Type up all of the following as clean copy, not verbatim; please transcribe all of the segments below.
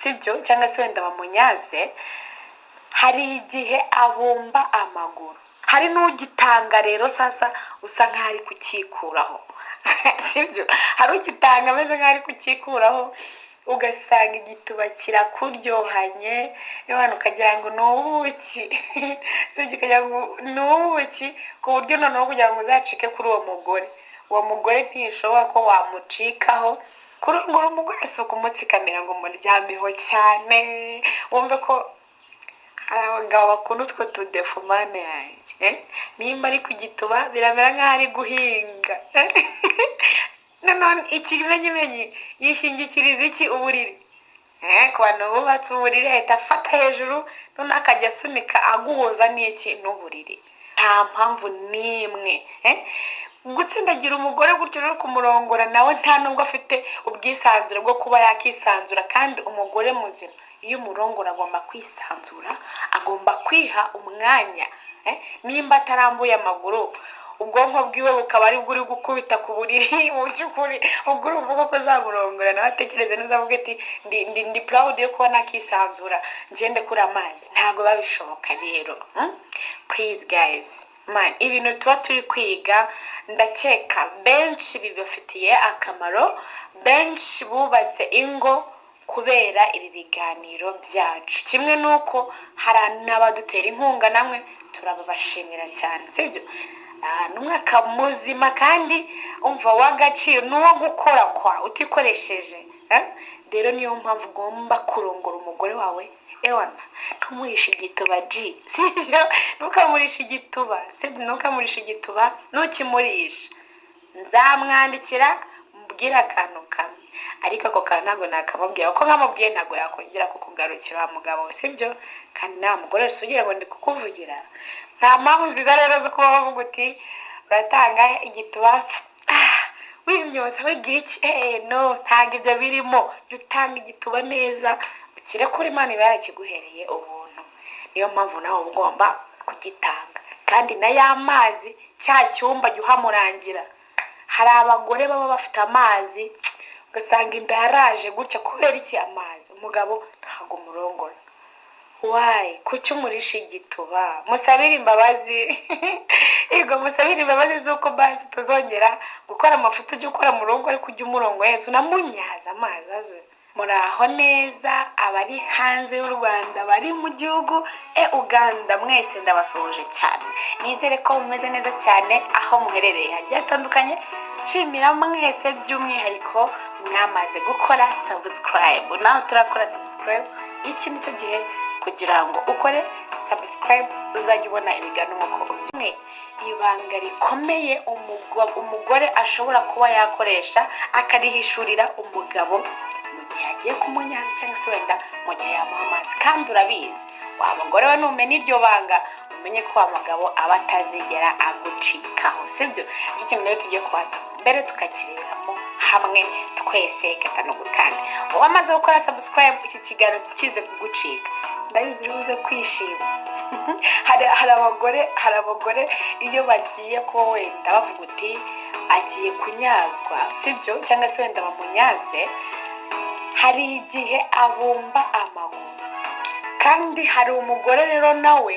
sibyo cyangwa se wenda bamunyaze, hari igihe abumba amaguru, hari n'ugitanga rero sasa usa nk'aho ari kukikuraho sibyo, hari ugitanga ameze nk'aho ari kukikuraho, ugasanga igituba kirakuryohanye, abantu ukagira ngo ni ubuki sibyo, ukagira ngo ni ubuki, ku buryo noneho kugira ngo uzacike kuri uwo mugore ntishobora ko wamucikaho. kurongora umugore si ukumutsikamira ngo muryameho cyane, wumve ko hari abagabo bakunda utwo tudefumane yanjye, nimba ari kugituba biramera nk'aho ari guhinga nanone ikimenyimenyi yishingikiriza iki? Uburiri. Ku bantu bubatse uburiri ahita afata hejuru noneho akajya asunika aguhuza n'iki? N'uburiri. Nta mpamvu n'imwe gutsindagira umugore gutyo rero kumurongora, nawe nta nubwo afite ubwisanzure bwo kuba yakisanzura. kandi umugore muzima iyo umurongora agomba kwisanzura, agomba kwiha umwanya. nimba atarambuye amaguru, ubwonko bwiwe bukaba ari buri gukubita ku buriri, mu by'ukuri ubwo urumva ko azamurongora nawe atekereze neza, avuga ati ndi proud yo kuba nakisanzura, ngende kuri amazi. ntabwo babishoboka rero. Please guys, man, ibintu tuba turi kwiga ndakeka benshi bibafitiye akamaro, benshi bubatse ingo kubera ibi biganiro byacu. kimwe nuko hari n'abadutera inkunga, namwe turabashimira cyane, sibyo? n'umwaka muzima kandi umva w'agaciro n'uwo gukora kwa utikoresheje. rero niyo mpamvu ugomba kurongora umugore wawe. ewana ntumurishe igituba sibyo, ntukamurishe igituba, sibyo, ntukamurishe igituba. ntukimurisha nzamwandikira mbwira akantu kamwe, ariko ako kantu ntabwo nakamubwira, kuko nkamubwiye ntabwo yakongera kukugarukira wa mugabo, sibyo? kandi nta mugore wese ugira ngo ndi kukuvugira. nta mpamvu nziza rero zo kuba bavuga uti uratanga igituba wimyoza wigira iki. no, ntabwo ibyo birimo. jya utanga igituba neza, ukire kuri Imana iba yarakiguhereye ubuntu. niyo mpamvu nawe ugomba kugitanga. kandi na ya mazi, cya cyumba jya uhamurangira. hari abagore baba bafite amazi ugasanga inda yaraje gutya kubera iki? amazi. umugabo ntabwo umurongora. wayi kuki umurisha igituba? musabire imbabazi yego, musabire imbabazi z'uko basi tuzongera gukora amafuta ujya ukora mu rugo, ariko ujya umurongo yesu unamunyaza amazi aze. muraho neza abari hanze y'u Rwanda, bari mu gihugu Uganda, mwese ndabasuhuje cyane. nizere ko mumeze neza cyane aho muherereye hagiye hatandukanye. nshimira mwese by'umwihariko mwamaze gukora subscribe. nawe turakora subscribe. iki nicyo gihe kugira ngo ukore subscribe uzajya ubona ibiganiro nk'uko byumwe. ibanga rikomeye umugore ashobora kuba yakoresha akarihishurira umugabo mu gihe agiye kumunyaza, cyangwa se wenda mu gihe yamuha amazi. kandi urabizi, wa mugore we numenya iryo banga, umenye ko wa mugabo aba atazigera agucikaho, sibyo? iki kintu rero tugiye kubanza mbere tukakirebamo hamwe twese gatanu kandi wamaze gukora subscribe, iki kiganiro kize kugucika ndabizi uze kwishima. hari abagore iyo bagiye ko wenda bavuga uti agiye kunyazwa, sibyo? cyangwa se wenda bamunyaze, hari igihe abumba amaguru. kandi hari umugore rero nawe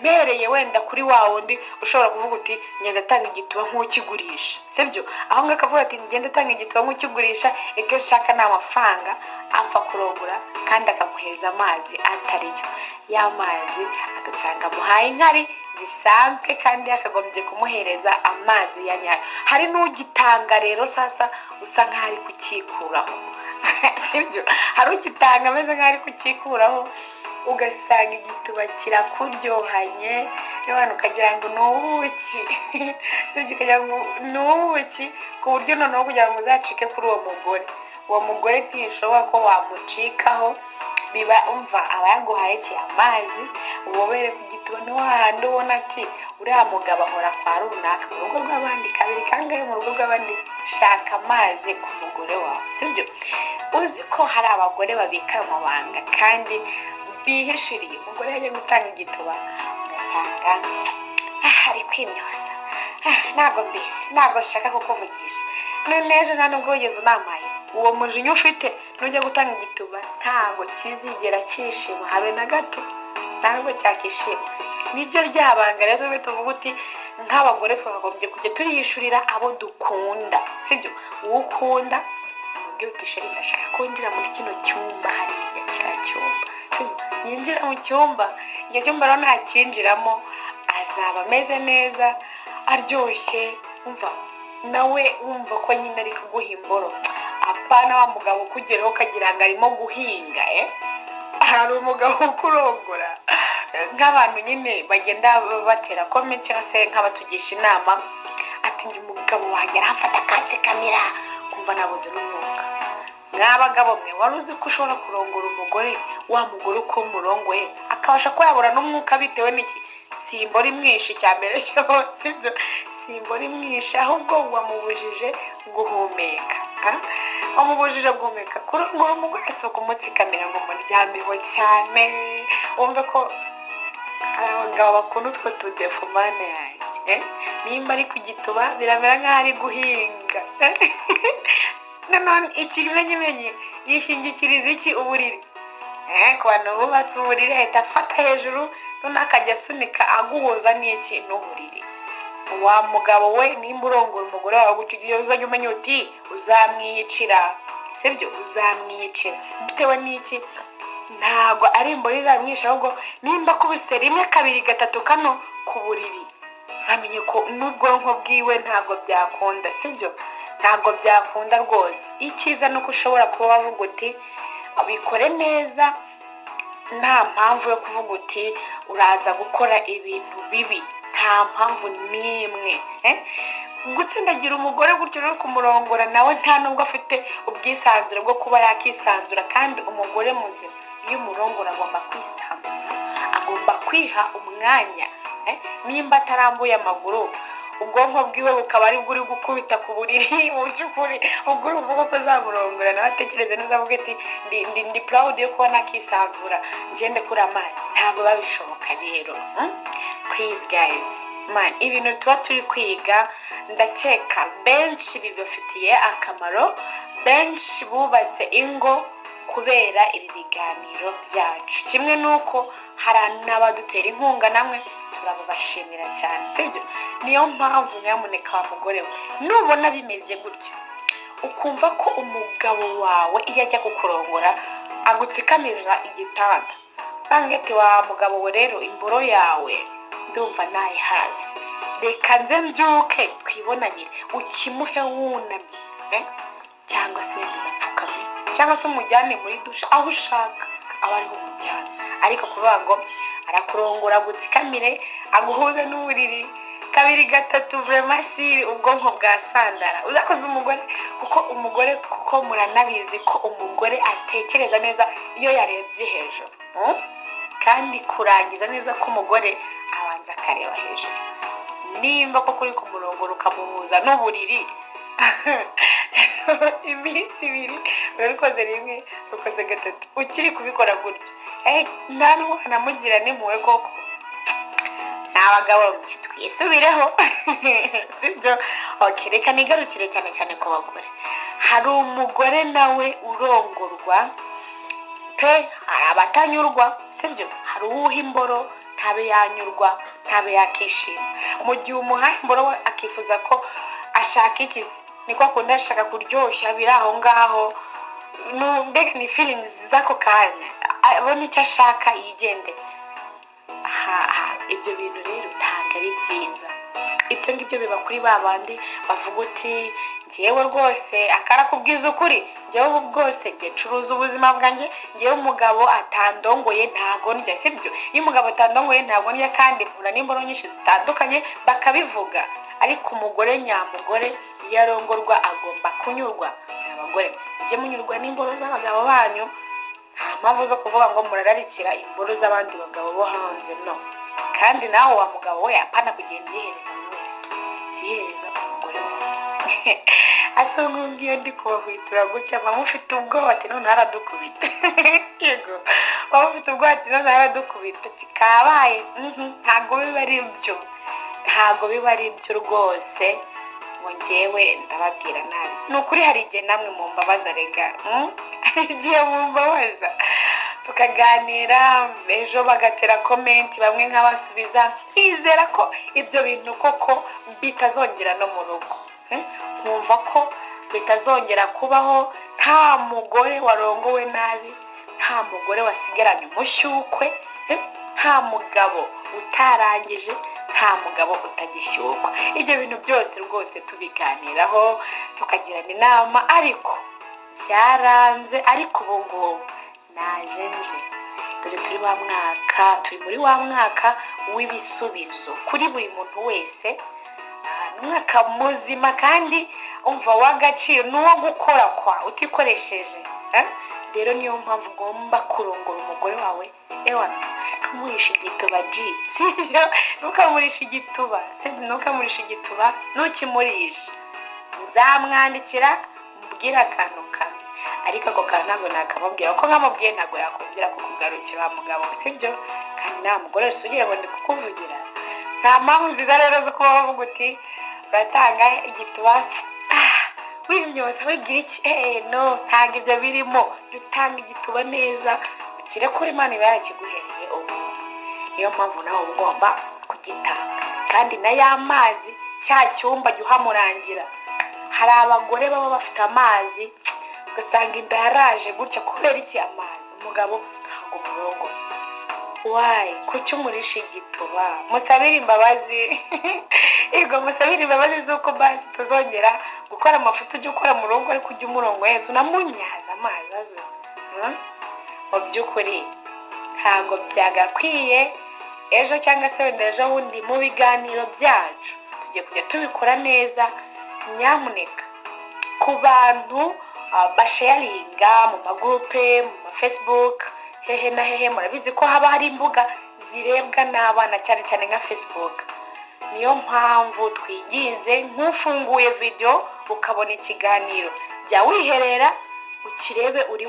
mpereye wenda kuri wa wundi ushobora kuvuga uti ngenda atanga igituba nk'ukigurisha, sibyo? aho ngaho akavuga ati ngenda atanga igituba nk'ukigurisha, icyo ushaka ni amafaranga, apfa kurongora kandi akaguhereza amazi atariyo. ya mazi agasanga amuhaye inkari zisanzwe, kandi akagombye kumuhereza amazi ya nyayo. hari n'ugitanga rero sasa usa nk'aho ari kukikuraho sibyo? hari ugitanga ameze nk'aho ari kukikuraho, ugasanga igituba kirakuryohanye, abantu ukagira ngo ni ubuki sibyo? ukagira ngo ni ubuki, ku buryo noneho kugira ngo uzacike kuri uwo mugore ntishobora ko wamucikaho. biba umva aba yaguhaye amazi, ubobere ku gituba. ni wahandi ubona ati uriya mugabo ahora kwa runaka mu rugo rw'abandi, kabiri kangahe mu rugo rw'abandi. shaka amazi ku mugore wawe, sibyo? uzi ko hari abagore babika amabanga kandi bihishiriye. umugore yagiye gutanga igituba ugasanga ari kwimyoza, ntabwo mbizi, ntabwo nshaka kukuvugisha. none ejo nta nubwo wigeze unamaye. uwo mujinya ufite nujya gutanga igituba ntabwo kizigera cyishima habe na gato, ntabwo cyakishima. Nibyo ryabanga rero twe tuvuga uti nk'abagore twakagombye kujya turiyishurira abo dukunda, sibyo? Uwo ukunda umubwire uti sheri ndashaka kwinjira muri kino cyumba, hariya cya cyumba, yinjira mu cyumba. Icyo cyumba rero nakinjiramo azaba ameze neza aryoshye, umva nawe wumva ko nyine ari kuguha imboro. Apana wa mugabo ukugeraho ukagira ngo arimo guhinga. Hari umugabo ukurongora nk'abantu nyine bagenda batera comment cyangwa se nk'abatugisha inama, ati njye umugabo wanjye arafata akantsikamira kumva nabuze n'umwuka. Mwabagabo mwe wari uzi ko ushobora kurongora umugore, wa mugore uko umurongoye akabasha ko yabura n'umwuka bitewe n'iki? Simbora imwishi cyambere cyo, sibyo? Simbora imwishi, ahubwo wamubujije guhumeka. Wamubujije guhumeka. Kurongora umugore si ukumutsikamira ngo muryameho cyane. Wumve ko abagabo bakunda utwo tudefumane yanjye, nimba ari ku gituba biramera nk'aho ari guhinga. Nanone ikimenyimenyi yishingikiriza iki? Uburiri. Ku bantu bubatse uburiri ahita afata hejuru none akajya asunika aguhuza n'iki? N'uburiri. Wa mugabo we nimba urongora umugore wawe gutyo ugiye uzajya umenya uti uzamwiyicira, sibyo? Uzamwiyicira bitewe n'iki? Ntabwo ari imboro izamwisha, ahubwo nimba kubise rimwe kabiri gatatu kano ku buriri uzamenye ko n'ubwonko bwiwe ntabwo byakunda, sibyo? Ntabwo byakunda rwose. Icyiza nuko ushobora kuba wavuga uti bikore neza, nta mpamvu yo kuvuga uti uraza gukora ibintu bibi, nta mpamvu n'imwe. Gutsindagira umugore gutyo rero kumurongora nawe nta nubwo afite ubwisanzure bwo kuba yakisanzura, kandi umugore muzima iyo umurongora agomba kwisanzura, agomba kwiha umwanya. Nimba atarambuye amaguru ubwonko bwiwe bukaba ari bwo uri gukubita ku buriri, mu by'ukuri ubwo uvuga ko azamurongora nawe atekereze neza avuga ati ndi proud yo kuba nakisanzura ngende kuri amazi. Ntabwo babishoboka rero. Please guys, man, ibintu tuba turi kwiga ndakeka benshi bibafitiye akamaro, benshi bubatse ingo kubera ibi biganiro byacu. Kimwe nuko hari n'abadutera inkunga, namwe turabashimira cyane, sibyo? Niyo mpamvu nyamuneka wa mugore we nubona bimeze gutyo ukumva ko umugabo wawe iyo ajya kukurongora agutsikamira igitanda, cyangwa ati wa mugabo we rero imboro yawe ndumva naye hasi, reka nze mbyuke twibonanire, ukimuhe wunamye, cyangwa se mupfukame, cyangwa se umujyane muri dushe, aho ushaka aba ariho umujyana. Ariko kuvuga ngo arakurongora agutsikamire aguhuze n'uburiri kabiri gatatu, vraiment si ubwonko bwa sandara uzakoze umugore. Kuko muranabizi ko umugore atekereza neza iyo yarebye hejuru, kandi kurangiza neza ko umugore abanza akareba hejuru. Nimba ko kuri kumurongora ukamuhuza n'uburiri iminsi ibiri urabikoze rimwe ukoze gatatu ukiri kubikora gutyo, nta n'umwana mugira n'impuhwe koko. Abagabo twisubireho, sibyo? Okay, reka nigarukire cyane cyane ku bagore. Hari umugore nawe urongorwa pe, hari abatanyurwa, sibyo? Hari uwuha imboro ntabe yanyurwa, ntabe yakishima. Mu gihe umuha imboro we akifuza ko ashaka ikizi, niko akunda ashaka kuryoshya biri aho ngaho, mbega ni feelings z'ako kanya, abona icyo ashaka yigende. Ibyo bintu rero ntabwo ari byiza. Ibyo ngibyo biba kuri babandi bavuga uti ngewe rwose akarakubwiza ukuri, ngewe bwose ngiye ncuruza ubuzima bwanjye, ngewe umugabo atandongoye ntago ndya, sibyo? Iyo umugabo atandongoye ntago ndya, kandi mpura n'imboro nyinshi zitandukanye bakabivuga. Ariko umugore nyamugore iyo arongorwa agomba kunyurwa. Abagore mujye munyurwa n'imboro z'abagabo banyu, nta mpamvu zo kuvuga ngo murararikira imboro z'abandi bagabo bo hanze, no. Kandi nawe wa mugabo we apana kugenda yihereza buri wese, yihereza umugore wawe. Asa nk'ubwiyo ndi kubahwitura gutya mama ufite ubwoba ati none haradukubita. Yego, mama ufite ubwoba ati none haradukubita, kabaye. Ntabwo biba ari ibyo, ntabwo biba ari ibyo rwose. ngo njyewe ndababwira nabi. Ni ukuri hari igihe namwe mumbabaza rega, hari igihe mumbabaza tukaganira, ejo bagatera komenti bamwe nk'abasubiza, nkizera ko ibyo bintu koko bitazongera no mu rugo, nkumva ko bitazongera kubaho, nta mugore warongowe nabi, nta mugore wasigaranye umushyukwe, nta mugabo utarangije, nta mugabo utagishyukwa. Ibyo bintu byose rwose tubiganiraho tukagirana inama, ariko byaranze. Ariko ubu ngubu naje nje, dore turi muri wa mwaka w'ibisubizo kuri buri muntu wese, umwaka muzima kandi umva w'agaciro, n'uwo gukora kwa utikoresheje. Rero niyo mpamvu ugomba kurongora umugore wawe, ntumurishe igituba sibyo, ntukamurishe igituba, ntukimurishe. Nzamwandikira mubwira akantu kamwe, ariko ako kantu ntabwo nakamubwira, kuko nkamubwiye ntabwo yakongera kukugarukira wa mugabo, sibyo? Kandi nta mugore wese ugira ngo ndi kukuvugira. Nta mpamvu nziza rero zo kuba wavuga uti uratanga igituba wimyoza wigira iki, no, ntabwo ibyo birimo. Utanga igituba neza, ukire kuri Imana iba yarakiguhereye ubu. Niyo mpamvu nawe ugomba kugitanga. Kandi na ya mazi, cya cyumba jya uhamurangira. Hari abagore baba bafite amazi ugasanga inda yaraje gutya kubera iki amazi, umugabo ntabwo murongora. Wayi, kuki umurisha igituba? Musabire imbabazi. Yego, musabire imbabazi z'uko basi tuzongera gukora amafuta ujya ukora mu rugo, ariko ujya umurongo Yesu unamunyaza amazi aze. Mu by'ukuri ntabwo byagakwiye. Ejo cyangwa se wenda ejo bundi mu biganiro byacu tugiye kujya tubikora neza. Nyamuneka ku bantu basharinga mu magurupe, mu mafacebook, hehe na hehe, murabizi ko haba hari imbuga zirebwa n'abana cyane cyane nka Facebook. Niyo mpamvu twigize nk'ufunguye video ukabona ikiganiro, jya wiherera ukirebe uri